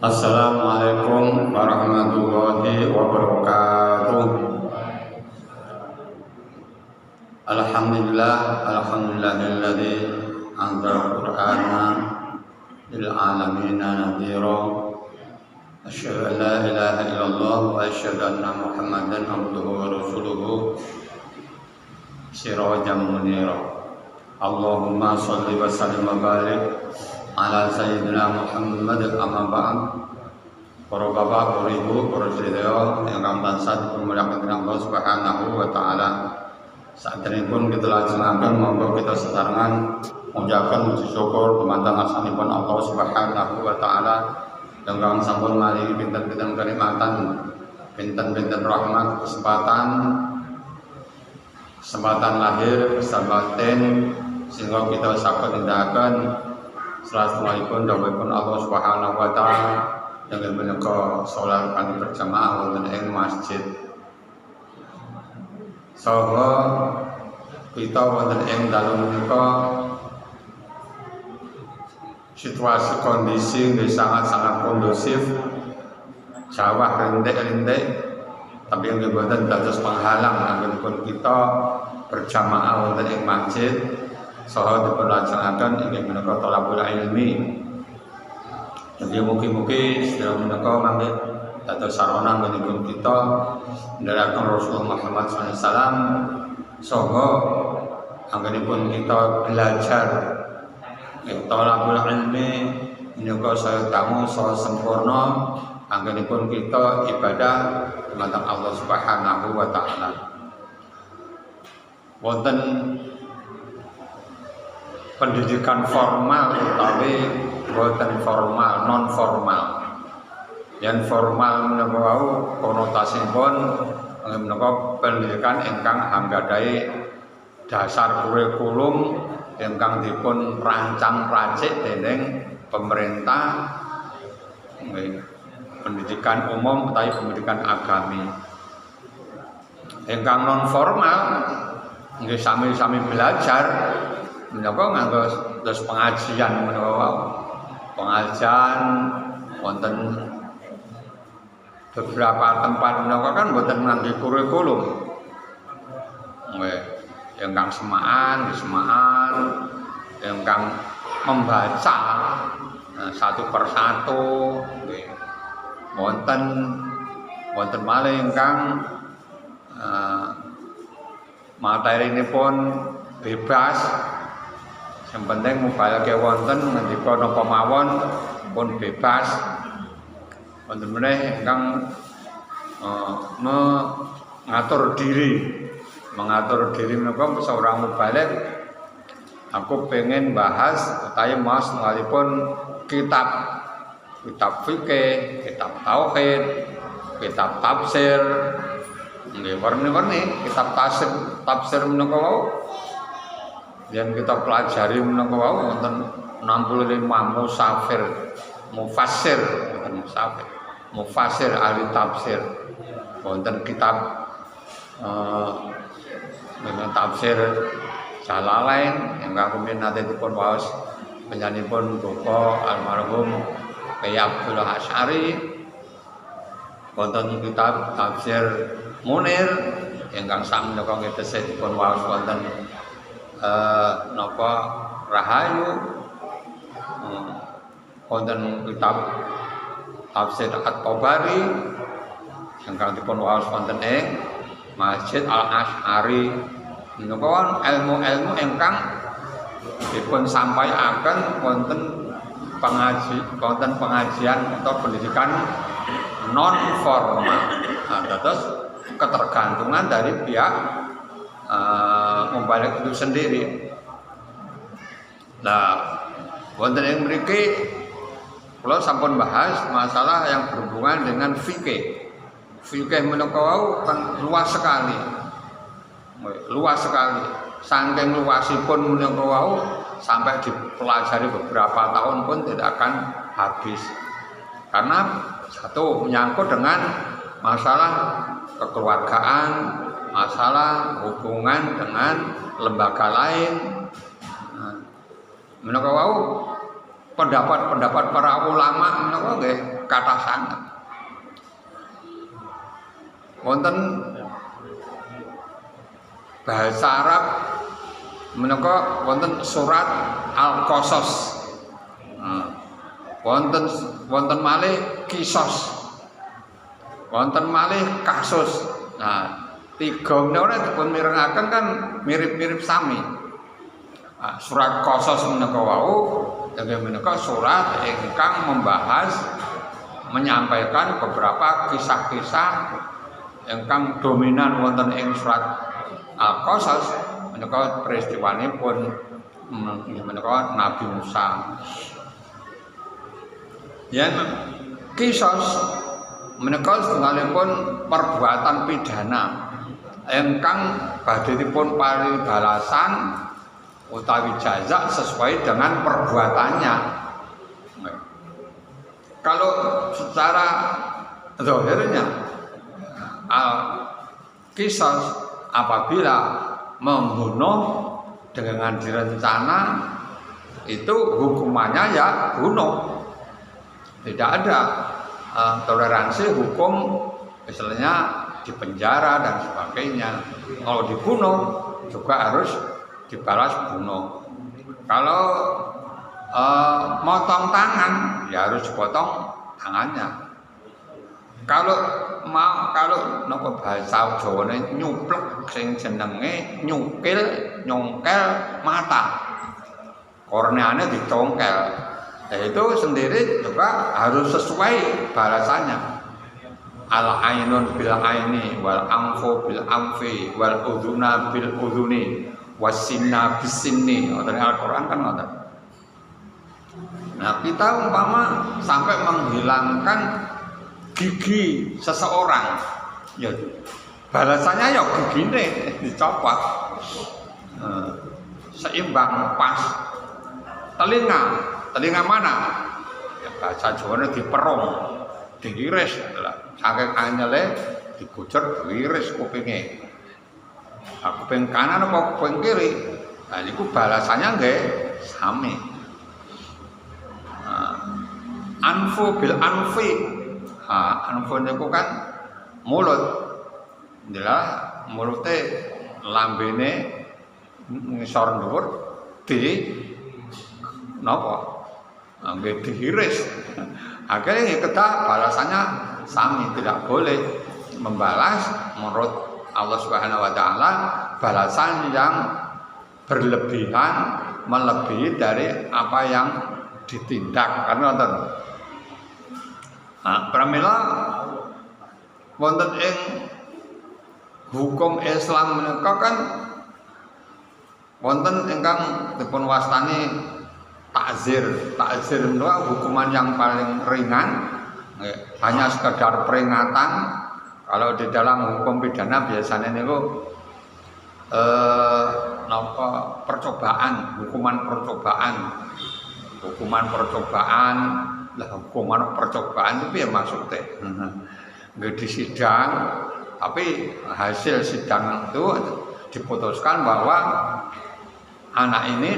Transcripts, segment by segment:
Assalamualaikum warahmatullahi wabarakatuh. Alhamdulillahilladzi anzala al-Qur'ana lil alamin nadhira. Asyhadu an la ilaha illallah wa asyhadu anna Muhammadan abduhu wa rasuluhu sirajan munira. Allahumma shalli wa sallim wa barik ala sayyidina Muhammad amma ba'd. Para bapak, para ibu, para sedherek ingkang tansah dimuliakan Allah Subhanahu wa taala. Saderengipun kita lajengaken monggo kita sesarengan ngucapkan puji syukur dumateng asmanipun Allah Subhanahu wa taala ingkang sampun maringi pinten-pinten kenikmatan, pinten-pinten rahmat, kesempatan lahir, kesempatan sehingga kita saged nindakaken salawatipun dawuhipun Allah Subhanahu wa taala yang menika salat kanthi berjamaah wonten ing masjid. Saha kita wonten ing dalu menika situasi kondisi nggih sangat-sangat kondusif, jawah rintik-rintik, tapi nggih boten dados penghalang anggenipun kita berjamaah wonten ing masjid. Saha dipun lajengaken inggih menika thalabul ilmi. Jadi mugi-mugi sedherek menika mangke dados sarana anggenipun kita nderekaken Rasulullah Muhammad sallallahu alaihi wasallam saha anggenipun kita belajar thalabul ilmi menika saya tamu saha sempurna anggenipun kita ibadah dumateng Allah Subhanahu wa taala. Wonten pendidikan formal utawi boten formal, non formal. Yang formal menika wau konotasipun menika pendidikan ingkang anggadhahi dasar kurikulum ingkang dipun rancang racik dening pemerintah, pendidikan umum utawi pendidikan agami. Ingkang non formal nggih sami-sami belajar menika nganggo terus pengajian menika wau. Pengajian wonten beberapa tempat menika kan boten ngangge kurikulum. Nggih, ingkang semaan, ingkang membaca satu persatu nggih. Wonten malih ingkang materinipun bebas. Yang penting mubalake wonten ngendika napa mawon pun bebas. Wonten meneh ingkang mengatur diri menika seorang mubalik. Aku pengen bahas utawi mas ngalipun kitab fikih, kitab tauhid, kitab tafsir. Nggih warni-warni kitab tafsir menika wau yang kita pelajari menika wau wonten 65 mufassir ahli tafsir. Wonten kitab tafsir Jalalain ingkang rumiyin nate dipun waos penyanipun Bapak almarhum Kyai Abdullah Asy'ari. Wonten kitab tafsir Munir ingkang sak menika nggih tesih dipun waos wonten napa Rahayu. Wonten kitab tafsir At-Tabari ingkang dipun waos wonten ing Masjid Al-Asy'ari. Menika ilmu-ilmu ingkang dipun sampaiaken wonten pengajian atau pendidikan non formal. Terus ketergantungan dari pihak mubalik itu sendiri. Nah, wonten ing mriki kula sampun bahas masalah yang berhubungan dengan fikih. Fikih menika wau kan luas sekali. Saking luasipun menika wau sampai dipelajari beberapa tahun pun tidak akan habis. Karena satu menyangkut dengan masalah kekeluargaan, masalah hubungan dengan lembaga lain. Menika wau pendapat-pendapat para ulama menika nggih kathah sanget. Wonten bahasa Arab menika wonten surat Al-Qasas. Wonten malih kisos. Wonten malih kasus. Nah, tiga menika dipun mirengaken kan mirip-mirip sami. Surat Qasas menika wau inggih menika surat ingkang membahas menyampaikan beberapa kisah-kisah ingkang dominan wonten ing surat Al-Qasas menika peristiwanipun menika Nabi Musa. Yen kisos menika setunggalipun perbuatan pidana ingkang badhe dipun paring balasan utawi jaza sesuai dengan perbuatannya. Kalau secara zahirnya kisos apabila membunuh dengan direncana itu hukumannya ya bunuh. Tidak ada toleransi hukum misalnya dipenjara dan sebagainya. Kalau dibunuh juga harus dibalas bunuh. Kalau motong tangan ya harus dipotong tangannya. Kalau napa bahasa Jawane nyuplek sing jenenge nyungkel mata. Korneane dicongkel. Nah, itu sendiri juga harus sesuai balasannya. Al-ainun bil aini wal anfu bil anfi wal udhuna bil udhuni wasinna bis sinni. Ngoten Al-Qur'an kan ngoten. Nah, kita umpama sampai menghilangkan gigi seseorang, ya balasannya ya gigine dicopot, seimbang pas. Telinga mana? Ya bahasa Jawane diperung, diiris, saking anyele dikucur diiris kupinge. Kuping kanan apa kuping kiri? Nah niku balasannya nggih sami. Anfu bil anfi. Anfu niku kan mulut. Adalah mulute lambene ngisor dhuwur di napa? Nggih diiris. Akhirnya kita balasannya sami, tidak boleh membalas menurut Allah Subhanahu wa taala balasan yang berlebihan melebihi dari apa yang ditindak. Karena wonten pramila wonten ing hukum Islam menika kan wonten ingkang dipun wastani takzir. Takzir menika hukuman yang paling ringan, hanya sekedar peringatan. Kalau di dalam hukum pidana biasanya niku percobaan, hukuman percobaan. Lah hukuman percobaan itu ya maksudnya nggak di sidang, tapi hasil sidang itu diputuskan bahwa anak ini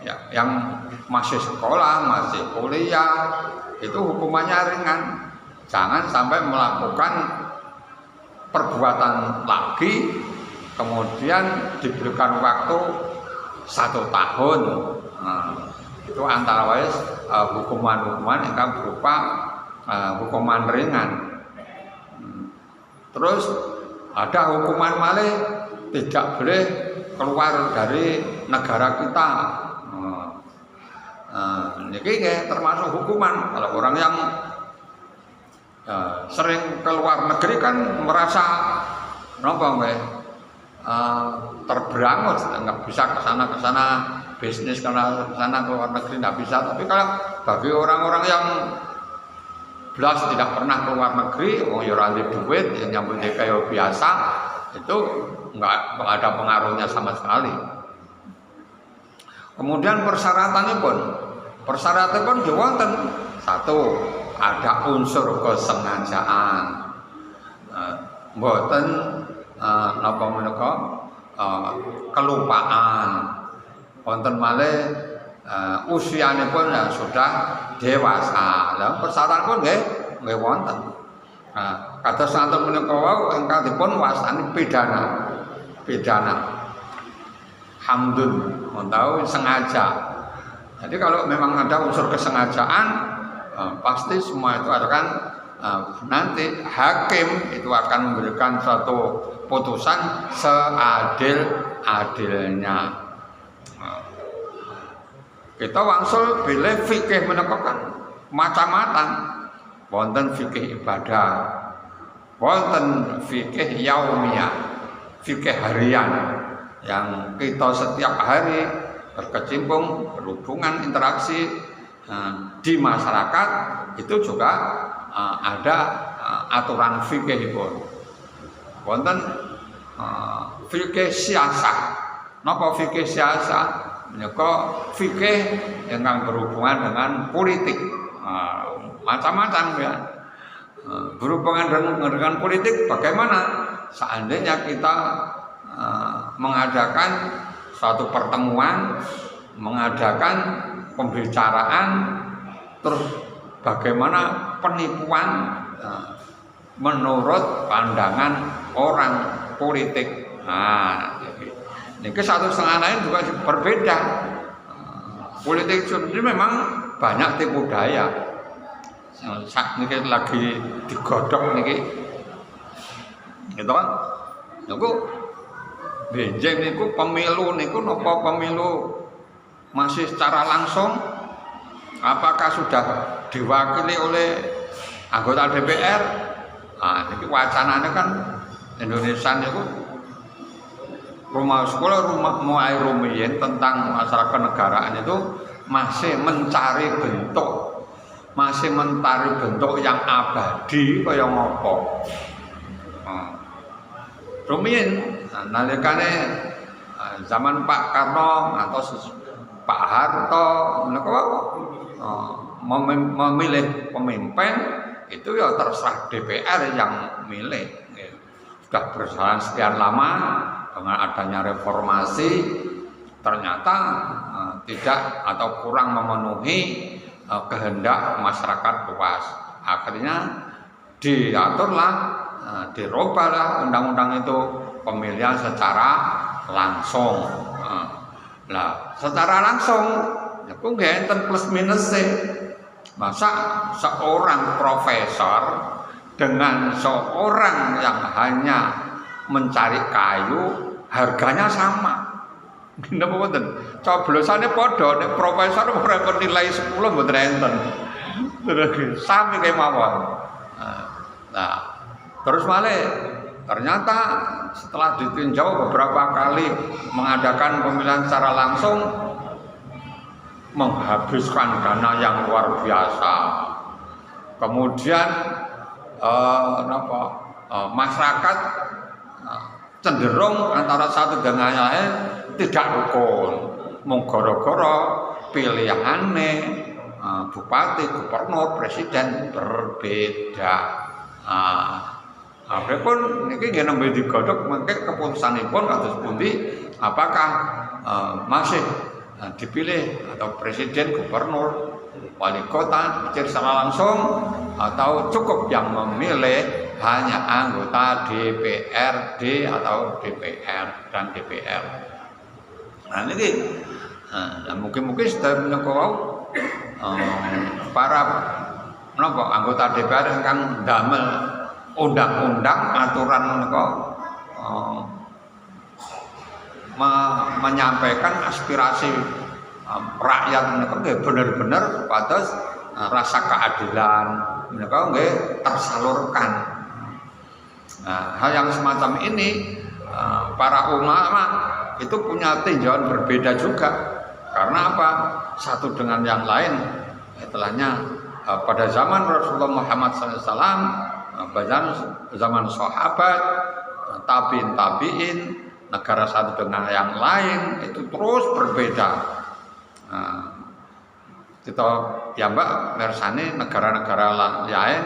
ya, yang masih sekolah, masih kuliah itu hukumannya ringan. Jangan sampai melakukan perbuatan lagi kemudian diberikan waktu 1 tahun. Itu antara lain hukuman-hukuman yang berupa hukuman ringan. Terus ada hukuman malih tidak boleh keluar dari negara kita. Ini termasuk hukuman. Kalau orang yang sering keluar negeri kan merasa terberangus, nggak bisa kesana bisnis karena kesana keluar negeri nggak bisa. Tapi kalau bagi orang-orang yang belas tidak pernah keluar negeri, ya ranti duit, yang nyambut kayak biasa, itu nggak ada pengaruhnya sama sekali. Kemudian persyaratan pun wonten. 1, ada unsur kesengajaan. Mboten napa menika kelupaan. Wonten malih usianipun ya sudah dewasa. Lah persyaratan pun nggih wonten. Kados santen menika wau ingkang dipun wastani pidana. Hamdun, tahu sengaja. Jadi kalau memang ada unsur kesengajaan, pasti semua itu akan nanti hakim itu akan memberikan suatu putusan seadil-adilnya. Kita wangsul bilih fikih menika kan macam-macam. Wonten fikih ibadah, wonten fikih yaumiyah, fikih harian yang kita setiap hari berkecimpung, berhubungan, interaksi di masyarakat, itu juga ada aturan fikih pun. Wonten fikih siasah. Napa fikih siasah? Menika fikih yang berhubungan dengan politik. Macam-macam ya. Berhubungan dengan politik, bagaimana seandainya kita mengadakan suatu pertemuan, mengadakan pembicaraan, terus bagaimana penipuan menurut pandangan orang politik. Ini satu setengah lain juga berbeda. Politik ini memang banyak tipu daya. Saat ini lagi digodok niki, gitu kan? Niku benjing niku pemilu niku napa pemilu masih secara langsung? Apakah sudah diwakili oleh anggota DPR? Ini wacananya kan Indonesia niku rumah sekolah mulai rumiyin tentang masalah kenegaraan itu masih mencari bentuk yang abadi kaya ngopo. Rumiyin nalikane zaman Pak Karno atau Pak Harto menika memilih pemimpin itu ya terserah DPR yang milih. Sudah berjalan sekian lama dengan adanya reformasi, ternyata tidak atau kurang memenuhi kehendak masyarakat luas. Akhirnya diaturlah, dirubahlah undang-undang itu pemilihan secara langsung. Nah, secara langsung itu nggak enten plus minus sih. Masa seorang profesor dengan seorang yang hanya mencari kayu harganya sama? Napa mboten? Coblosane padha nek profesor ora nilai 10 mboten enten. Terus sami kaya mawon. Nah, terus malih ternyata setelah ditinjau beberapa kali mengadakan pemilihan secara langsung menghabiskan dana yang luar biasa. Kemudian masyarakat cenderung antara satu dengan yang lain tidak rukun. Mung gara-gara pilihane bupati, gubernur, presiden berbeda. Pripun niki nggih nembe digodhog mengke keputusanipun kados pundi, apakah masih dipilih atau presiden, gubernur, wali kota secara langsung atau cukup yang memilih hanya anggota DPRD atau DPR dan DPR. Nah ini mungkin sudah menyokong para anggota DPR yang damel undang-undang aturan menika menyampaikan aspirasi rakyat menika nggih bener-bener pados rasa keadilan menika nggih tersalurkan. Nah, hal yang semacam ini para ulama itu punya tinjauan berbeda juga. Karena apa? Satu dengan yang lain. Istilahnya pada zaman Rasulullah Muhammad SAW, pada zaman sahabat, tabiin, negara satu dengan yang lain itu terus berbeda. Kita ya mbak mersani negara-negara lain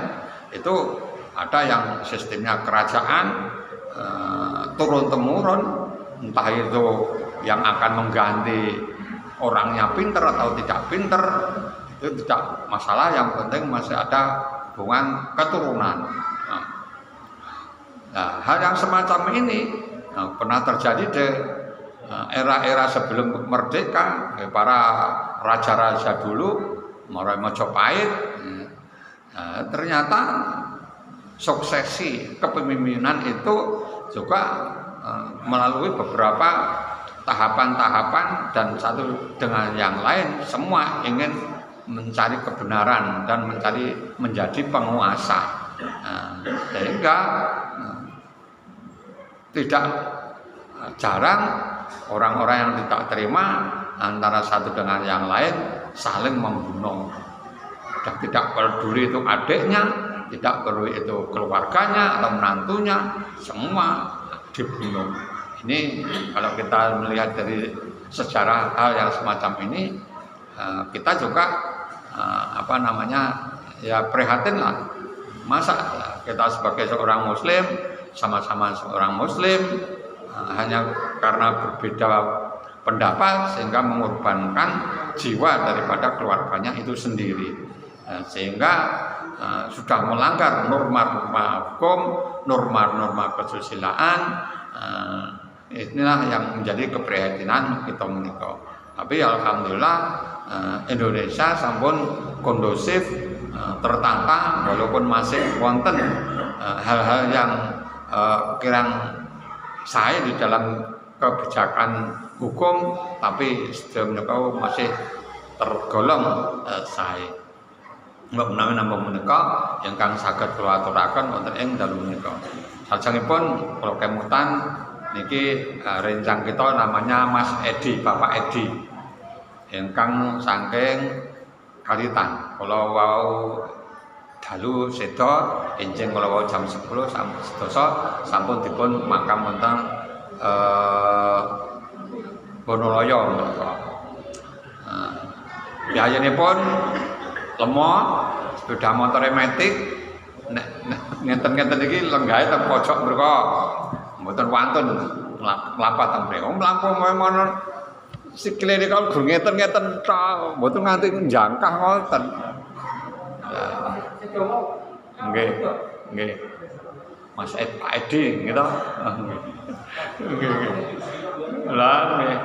itu ada yang sistemnya kerajaan turun temurun, entah itu yang akan mengganti orangnya pinter atau tidak pinter itu tidak masalah, yang penting masih ada hubungan keturunan. Nah, hal yang semacam ini pernah terjadi di era-era sebelum merdeka. Para raja-raja dulu, mulai Majapahit, ternyata suksesi kepemimpinan itu juga melalui beberapa tahapan-tahapan, dan satu dengan yang lain semua ingin mencari kebenaran dan menjadi penguasa. Sehingga tidak jarang orang-orang yang tidak terima antara satu dengan yang lain saling membunuh. Dan tidak peduli itu adiknya, tidak perlu itu keluarganya atau menantunya, semua dibunuh. Ini kalau kita melihat dari sejarah hal yang semacam ini, kita juga ya prihatin lah. Masa kita sebagai seorang muslim, sama-sama seorang muslim, hanya karena berbeda pendapat sehingga mengorbankan jiwa daripada keluarganya itu sendiri, sehingga sudah melanggar norma-norma hukum, norma-norma kesusilaan. Inilah yang menjadi keprihatinan kita menika. Tapi alhamdulillah Indonesia sampun kondusif, tertata, walaupun masih wonten hal-hal yang kirang sae di dalam kebijakan hukum, tapi sedaya menika masih tergolong sae. Mbok menawi nampa menika ingkang saged kula aturaken wonten ing dalu menika. Salajengipun kula kemutan niki rencang kita namanya Mas Edi, Bapak Edi, ingkang saking Kalitan. Kula wau dalu seda enjing kula wau jam 10 sampai sedasa sampun dipun makam wonten Bonoloyo menika. Biayanipun lemah, sepeda motor metik, ngeten-ngeten iki lenggahe teng pojok mriku. Mboten wantun mlapat teng mriku. Mlampah mono sikile niku gur ngeten-ngeten tok, mboten nganti njangkah ngoten. Nggih, nggih. Mas Pak Edi gitu. Nggih. Lah nggih.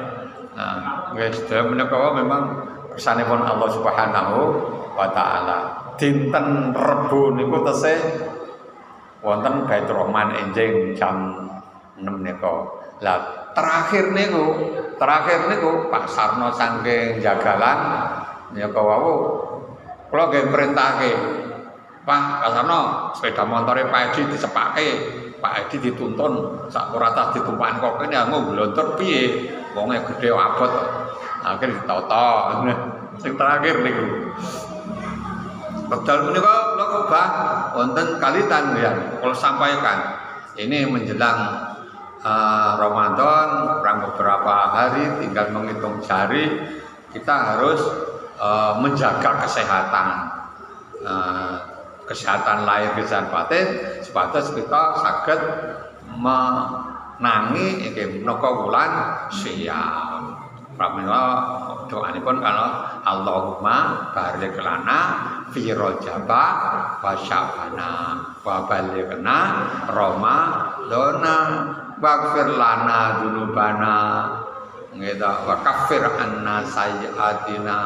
Nah, nggih sedaya menika memang kersanipun Allah Subhanahu wa taala. Dinten Rebo niku tesih wonten Baitur Rahman enjing jam 6 niku. Lah terakhir niku Pak Sarno saking Jagalan niku wau kula nggih perintahke, Pak Sarno sepeda motore Pak Edi disepake, Pak Edi dituntun sak ora tas ditumpakan kok kene nggo glontor piye, wonge gedhe abot. Akhir ditata. Sing terakhir niku. Wekdal menika kula kobah wonten Kalitan ya. Kula sampaikan ini menjelang Ramadan, kurang beberapa hari tinggal menghitung jari, kita harus menjaga kesehatan lahir kesehatan batin sebatas kita saged menangi iki menaka wulan Syawal. Pramila doanipun kalau Allahumma barik lana fi Rajaba wa Sya'bana wa balighna Ramadana waghfir lana dzunubana wa kaffir anna sayyi'atina.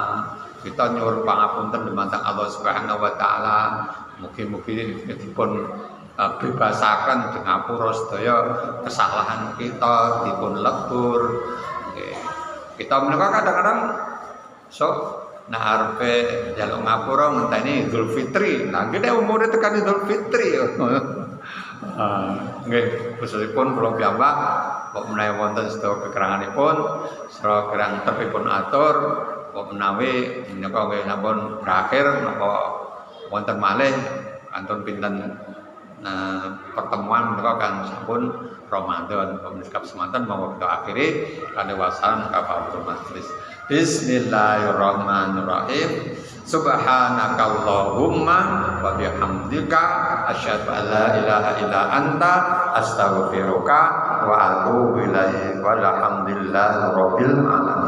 Kita nyuwun pangapunten dumateng Allah Subhanahu wa taala, mugi-mugi dipun bebasaken ngapura sedaya kesalahan kita, dipun lebur. Kita menika kadang-kadang arepe njaluk ngapura ngenteni Idul Fitri. Nah, ngene umure tekan Idul Fitri. Nggih, khususipun kula piyambak kok menawi wonten sedaya kekuranganipun, saha kirang tepipun atur kok menawi menika nggih sampun berakhir napa wonten malih kantun pinten pertemuan menika kan sampun Ramadan. Menika semanten monggo kita akhiri kanthi wassalam kafaratul majlis. Bismillahirrahmanirrahim. Subhanakallahumma wa bihamdika asyhadu an la ilaha illa anta astaghfiruka wa atubu ilaik. Walhamdulillahirabbil alamin.